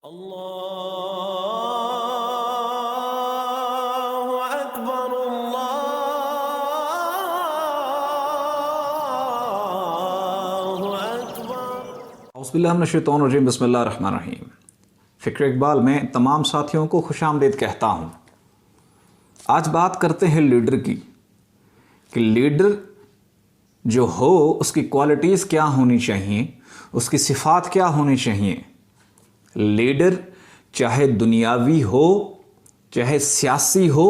اللہ اکبر اللہ اکبر۔ اعوذ باللہ من الشیطان الرجیم، بسم اللہ الرحمن الرحیم۔ فکر اقبال میں تمام ساتھیوں کو خوش آمدید کہتا ہوں۔ آج بات کرتے ہیں لیڈر کی، کہ لیڈر جو ہو اس کی کوالٹیز کیا ہونی چاہیے، اس کی صفات کیا ہونی چاہیے۔ لیڈر چاہے دنیاوی ہو، چاہے سیاسی ہو،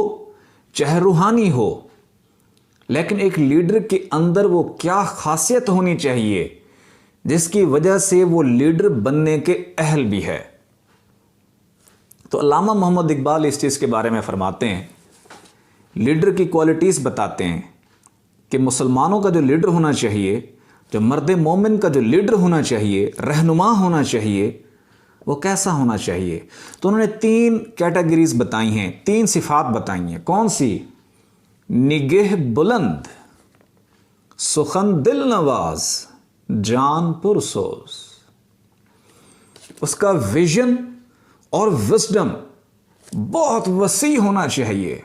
چاہے روحانی ہو، لیکن ایک لیڈر کے اندر وہ کیا خاصیت ہونی چاہیے جس کی وجہ سے وہ لیڈر بننے کے اہل بھی ہے۔ تو علامہ محمد اقبال اس چیز کے بارے میں فرماتے ہیں، لیڈر کی کوالٹیز بتاتے ہیں کہ مسلمانوں کا جو لیڈر ہونا چاہیے، جو مرد مومن کا جو لیڈر ہونا چاہیے، رہنما ہونا چاہیے، وہ کیسا ہونا چاہیے۔ تو انہوں نے 3 کیٹیگریز بتائی ہیں، 3 صفات بتائی ہیں۔ کون سی؟ نگہ بلند، سخن دل نواز، جان پرسوز۔ اس کا ویژن اور وزڈم بہت وسیع ہونا چاہیے،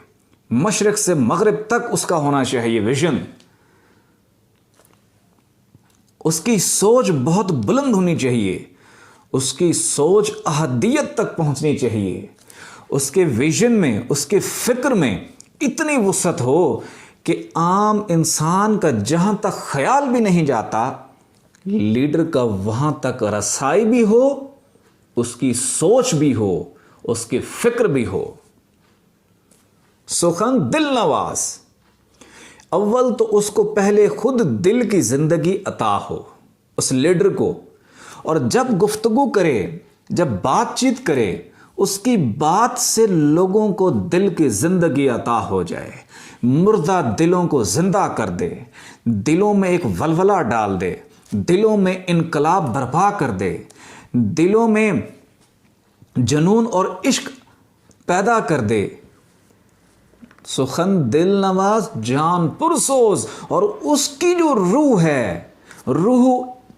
مشرق سے مغرب تک اس کا ہونا چاہیے ویژن۔ اس کی سوچ بہت بلند ہونی چاہیے، اس کی سوچ احدیت تک پہنچنی چاہیے۔ اس کے ویژن میں، اس کے فکر میں اتنی وسعت ہو کہ عام انسان کا جہاں تک خیال بھی نہیں جاتا، لیڈر کا وہاں تک رسائی بھی ہو، اس کی سوچ بھی ہو، اس کی فکر بھی ہو۔ سخن دل نواز، اول تو اس کو پہلے خود دل کی زندگی عطا ہو اس لیڈر کو، اور جب گفتگو کرے، جب بات چیت کرے، اس کی بات سے لوگوں کو دل کی زندگی عطا ہو جائے، مردہ دلوں کو زندہ کر دے، دلوں میں ایک ولولہ ڈال دے، دلوں میں انقلاب برپا کر دے، دلوں میں جنون اور عشق پیدا کر دے۔ سخن دل نواز، جان پرسوز، اور اس کی جو روح ہے، روح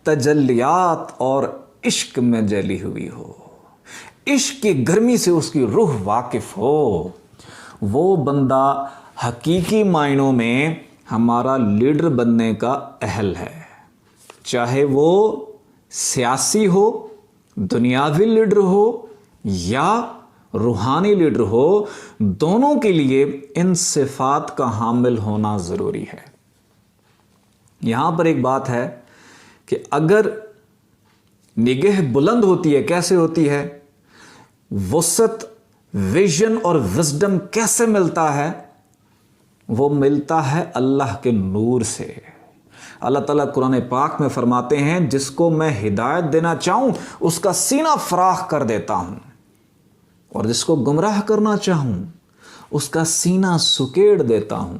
تجلیات اور عشق میں جلی ہوئی ہو، عشق کی گرمی سے اس کی روح واقف ہو، وہ بندہ حقیقی معنوں میں ہمارا لیڈر بننے کا اہل ہے۔ چاہے وہ سیاسی ہو، دنیاوی لیڈر ہو یا روحانی لیڈر ہو، دونوں کے لیے ان صفات کا حامل ہونا ضروری ہے۔ یہاں پر ایک بات ہے کہ اگر نگہ بلند ہوتی ہے، کیسے ہوتی ہے؟ وسعت، ویژن اور وزڈم کیسے ملتا ہے؟ وہ ملتا ہے اللہ کے نور سے۔ اللہ تعالیٰ قرآن پاک میں فرماتے ہیں، جس کو میں ہدایت دینا چاہوں اس کا سینہ فراخ کر دیتا ہوں، اور جس کو گمراہ کرنا چاہوں اس کا سینہ سکیڑ دیتا ہوں۔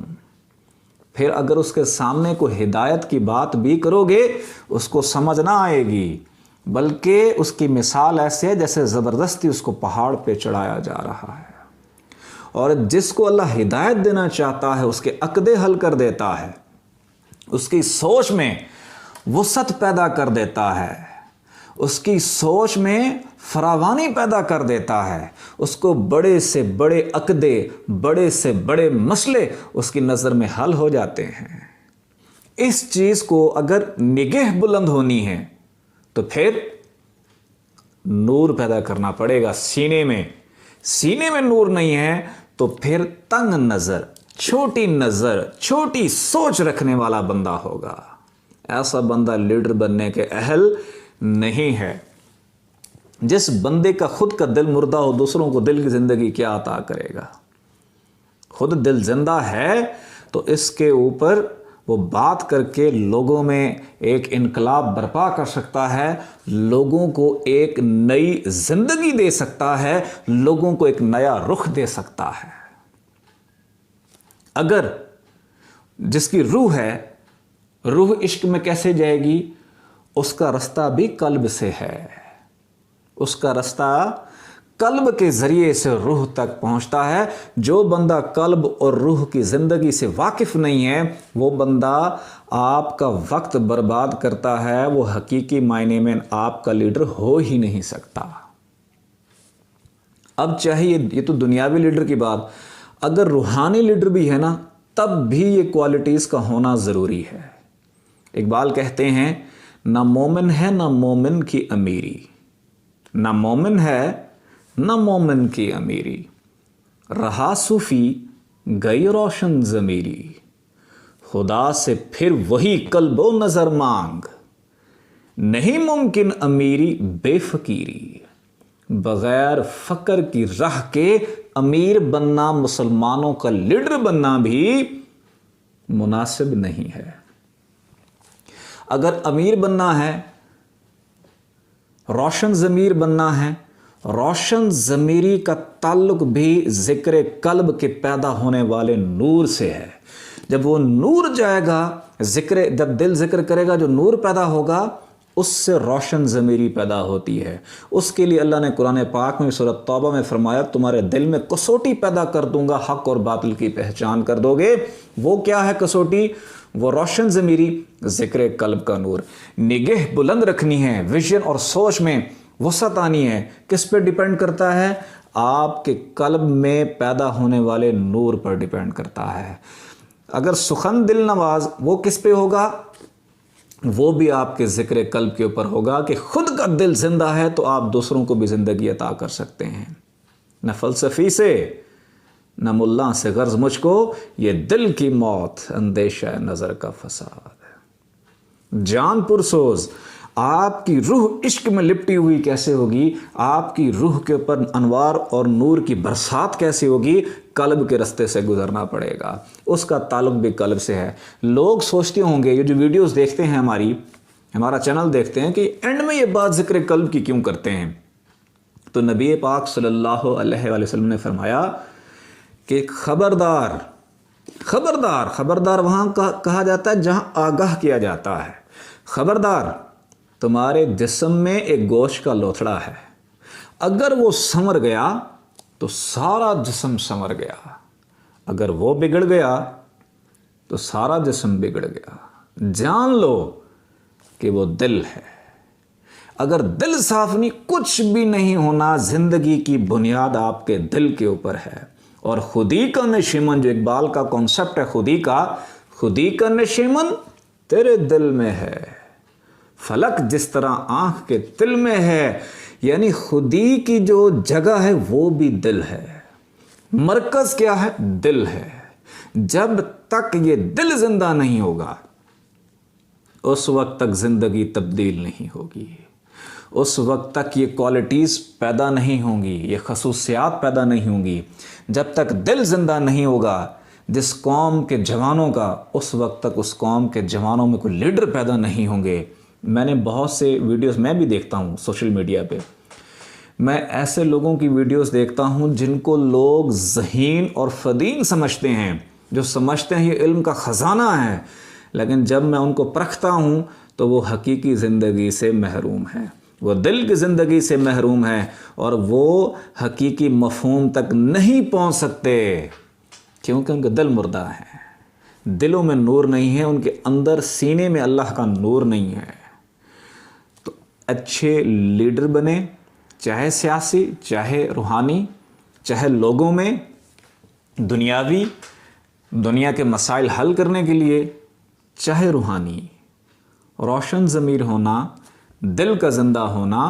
پھر اگر اس کے سامنے کو ہدایت کی بات بھی کرو گے، اس کو سمجھ نہ آئے گی، بلکہ اس کی مثال ایسے ہے جیسے زبردستی اس کو پہاڑ پہ چڑھایا جا رہا ہے۔ اور جس کو اللہ ہدایت دینا چاہتا ہے اس کے عقدے حل کر دیتا ہے، اس کی سوچ میں وسعت پیدا کر دیتا ہے، اس کی سوچ میں فراوانی پیدا کر دیتا ہے، اس کو بڑے سے بڑے عقدے، بڑے سے بڑے مسئلے اس کی نظر میں حل ہو جاتے ہیں۔ اس چیز کو اگر نگہ بلند ہونی ہے تو پھر نور پیدا کرنا پڑے گا سینے میں۔ سینے میں نور نہیں ہے تو پھر تنگ نظر، چھوٹی سوچ رکھنے والا بندہ ہوگا۔ ایسا بندہ لیڈر بننے کے اہل نہیں ہے۔ جس بندے کا خود کا دل مردہ ہو، دوسروں کو دل کی زندگی کیا عطا کرے گا؟ خود دل زندہ ہے تو اس کے اوپر وہ بات کر کے لوگوں میں ایک انقلاب برپا کر سکتا ہے، لوگوں کو ایک نئی زندگی دے سکتا ہے، لوگوں کو ایک نیا رخ دے سکتا ہے۔ اگر جس کی روح ہے، روح عشق میں کیسے جائے گی؟ اس کا رستہ بھی قلب سے ہے، اس کا رستہ قلب کے ذریعے سے روح تک پہنچتا ہے۔ جو بندہ قلب اور روح کی زندگی سے واقف نہیں ہے، وہ بندہ آپ کا وقت برباد کرتا ہے، وہ حقیقی معنی میں آپ کا لیڈر ہو ہی نہیں سکتا۔ اب چاہے یہ تو دنیاوی لیڈر کی بات، اگر روحانی لیڈر بھی ہے نا تب بھی یہ کوالٹیز کا ہونا ضروری ہے۔ اقبال کہتے ہیں نہ مومن ہے نہ مومن کی امیری، نہ مومن ہے نہ مومن کی امیری، رہا صوفی گئی روشن ضمیری، خدا سے پھر وہی قلب و نظر مانگ، نہیں ممکن امیری بے فقیری، بغیر فقر کی راہ کے امیر بننا، مسلمانوں کا لیڈر بننا بھی مناسب نہیں ہے۔ اگر امیر بننا ہے، روشن ضمیر بننا ہے، روشن ضمیری کا تعلق بھی ذکر قلب کے پیدا ہونے والے نور سے ہے۔ جب وہ نور جائے گا، جب دل ذکر کرے گا، جو نور پیدا ہوگا اس سے روشن ضمیری پیدا ہوتی ہے۔ اس کے لیے اللہ نے قرآن پاک میں سورۃ توبہ میں فرمایا تمہارے دل میں کسوٹی پیدا کر دوں گا، حق اور باطل کی پہچان کر دو گے۔ وہ کیا ہے کسوٹی؟ وہ روشن ضمیری، ذکر قلب کا نور۔ نگہ بلند رکھنی ہے، ویژن اور سوچ میں وسعت آنی ہے، کس پہ ڈیپینڈ کرتا ہے؟ آپ کے قلب میں پیدا ہونے والے نور پر ڈیپینڈ کرتا ہے۔ اگر سخن دل نواز، وہ کس پہ ہوگا؟ وہ بھی آپ کے ذکر قلب کے اوپر ہوگا کہ خود کا دل زندہ ہے تو آپ دوسروں کو بھی زندگی عطا کر سکتے ہیں۔ نہ فلسفی سے نہ ملا سے غرض مجھ کو، یہ دل کی موت اندیشہ نظر کا فساد۔ جان پرسوز، آپ کی روح عشق میں لپٹی ہوئی کیسے ہوگی؟ آپ کی روح کے اوپر انوار اور نور کی برسات کیسے ہوگی؟ قلب کے رستے سے گزرنا پڑے گا، اس کا تعلق بھی قلب سے ہے۔ لوگ سوچتے ہوں گے، یہ جو ویڈیوز دیکھتے ہیں ہمارا چینل دیکھتے ہیں، کہ اینڈ میں یہ بات ذکر قلب کی کیوں کرتے ہیں؟ تو نبی پاک صلی اللہ علیہ وآلہ وسلم نے فرمایا کہ خبردار وہاں کہا جاتا ہے جہاں آگاہ کیا جاتا ہے۔ خبردار، تمہارے جسم میں ایک گوشت کا لوتھڑا ہے، اگر وہ سنور گیا تو سارا جسم سنور گیا، اگر وہ بگڑ گیا تو سارا جسم بگڑ گیا۔ جان لو کہ وہ دل ہے، اگر دل صاف نہیں کچھ بھی نہیں ہونا۔ زندگی کی بنیاد آپ کے دل کے اوپر ہے، اور خودی کا نشیمن، جو اقبال کا کانسیپٹ ہے خودی کا نشیمن تیرے دل میں ہے، فلک جس طرح آنکھ کے دل میں ہے، یعنی خودی کی جو جگہ ہے وہ بھی دل ہے، مرکز کیا ہے؟ دل ہے۔ جب تک یہ دل زندہ نہیں ہوگا اس وقت تک زندگی تبدیل نہیں ہوگی، اس وقت تک یہ کوالٹیز پیدا نہیں ہوں گی، یہ خصوصیات پیدا نہیں ہوں گی۔ جب تک دل زندہ نہیں ہوگا جس قوم کے جوانوں کا، اس وقت تک اس قوم کے جوانوں میں کوئی لیڈر پیدا نہیں ہوں گے۔ میں نے بہت سے ویڈیوز میں بھی دیکھتا ہوں سوشل میڈیا پہ، میں ایسے لوگوں کی ویڈیوز دیکھتا ہوں جن کو لوگ ذہین اور فدین سمجھتے ہیں، جو سمجھتے ہیں یہ علم کا خزانہ ہے، لیکن جب میں ان کو پرکھتا ہوں تو وہ حقیقی زندگی سے محروم ہیں، وہ دل کی زندگی سے محروم ہیں، اور وہ حقیقی مفہوم تک نہیں پہنچ سکتے کیونکہ ان کا دل مردہ ہے، دلوں میں نور نہیں ہے، ان کے اندر سینے میں اللہ کا نور نہیں ہے۔ تو اچھے لیڈر بنے، چاہے سیاسی، چاہے روحانی، چاہے لوگوں میں دنیاوی، دنیا کے مسائل حل کرنے کے لیے، چاہے روحانی، روشن ضمیر ہونا، دل کا زندہ ہونا،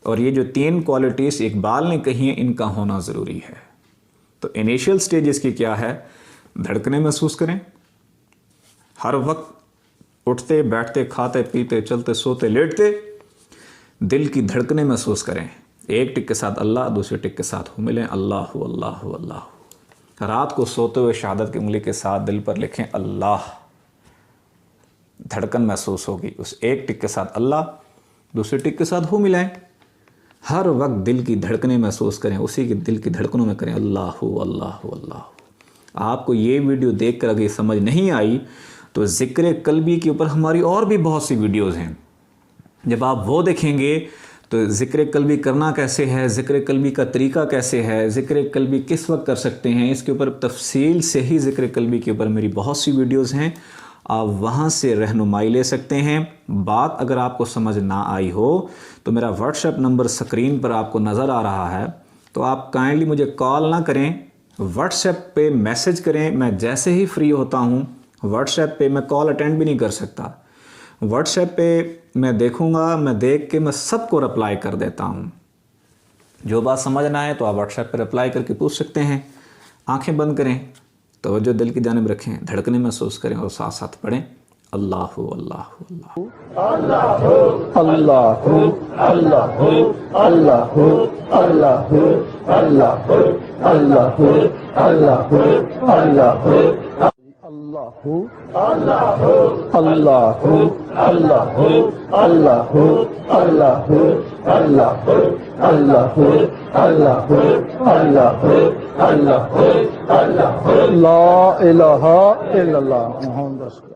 اور یہ جو 3 کوالٹیز اقبال نے کہی ہیں ان کا ہونا ضروری ہے۔ تو انیشیل سٹیج اس کی کیا ہے؟ دھڑکنے محسوس کریں، ہر وقت اٹھتے بیٹھتے کھاتے پیتے چلتے سوتے لیٹتے دل کی دھڑکنے محسوس کریں، ایک ٹک کے ساتھ اللہ، دوسرے ٹک کے ساتھ ہو ملیں، اللہ اللہ اللہ۔ رات کو سوتے ہوئے شہادت کی انگلی کے ساتھ دل پر لکھیں اللہ، دھڑکن محسوس ہوگی، اس ایک ٹک کے ساتھ اللہ، دوسرے ٹک کے ساتھ ہو ملائیں، ہر وقت دل کی دھڑکنیں محسوس کریں، اسی کی دل کی دھڑکنوں میں کریں اللہ اللہ اللہ۔ آپ کو یہ ویڈیو دیکھ کر اگر یہ سمجھ نہیں آئی تو ذکر قلبی کے اوپر ہماری اور بھی بہت سی ویڈیوز ہیں، جب آپ وہ دیکھیں گے تو ذکر قلبی کرنا کیسے ہے، ذکر قلبی کا طریقہ کیسے ہے، ذکر قلبی کس وقت کر سکتے ہیں، اس کے اوپر تفصیل سے ہی ذکر قلبی کے اوپر میری بہت سی ویڈیوز ہیں، آپ وہاں سے رہنمائی لے سکتے ہیں۔ بات اگر آپ کو سمجھ نہ آئی ہو تو میرا واٹس ایپ نمبر سکرین پر آپ کو نظر آ رہا ہے، تو آپ کائنڈلی مجھے کال نہ کریں, واٹس ایپ پہ میسج کریں. میں جیسے ہی فری ہوتا ہوں واٹس ایپ پہ, میں کال اٹینڈ بھی نہیں کر سکتا, واٹس ایپ پہ میں دیکھوں گا, میں دیکھ کے میں سب کو رپلائی کر دیتا ہوں. جو بات سمجھنا ہے تو آپ واٹس ایپ پہ رپلائی کر کے پوچھ سکتے ہیں. آنکھیں بند کریں, توجہ دل کی جانب رکھیں, دھڑکنے محسوس کریں اور ساتھ ساتھ پڑھیں اللہ اللہ اللہ. اللہ اللہ اللہ اللہ اللہ اللہ اللہ اللہ اللہ اللہ اللہ اللہ اللہ اللہ اللہ اللہ اللہ اللہ لا الہ الا اللہ محمد رسول